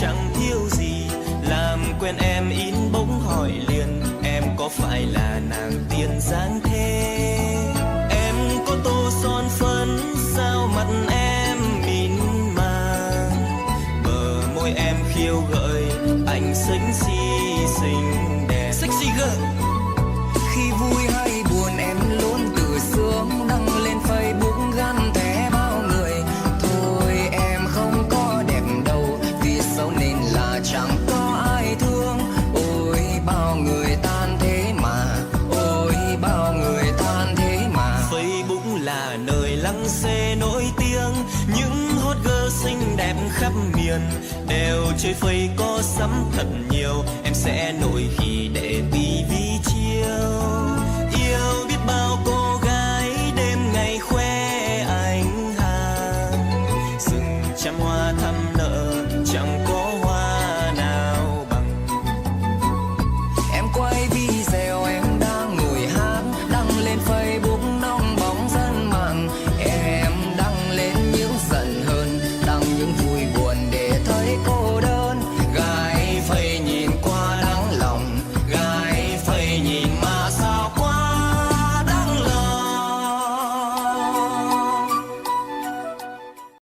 chẳng thiếu gì. Làm quen em in bỗng hỏi liền, em có phải là nàng tiên dáng thế? Em có tô son phấn sao mặt em mịn màng, bờ môi em khiêu gợi anh sexy xinh đẹp. Sexy girl. Khi vui hay buồn em luôn tự sướng đăng lên Facebook gắn thẻ bao người. Thôi em không có đẹp đâu, vì xấu nên là chẳng có ai thương. Ôi bao người tan thế mà, ôi bao người tan thế mà. Facebook là nơi lăng xê nổi tiếng, những hot girl xinh đẹp khắp miền đều chơi Face có sắm thật nhiều. Em sẽ nổi khi để tivi chiếu, yêu biết bao cô gái đêm ngày khoe anh hàng. Rừng trăm hoa thắm nở chẳng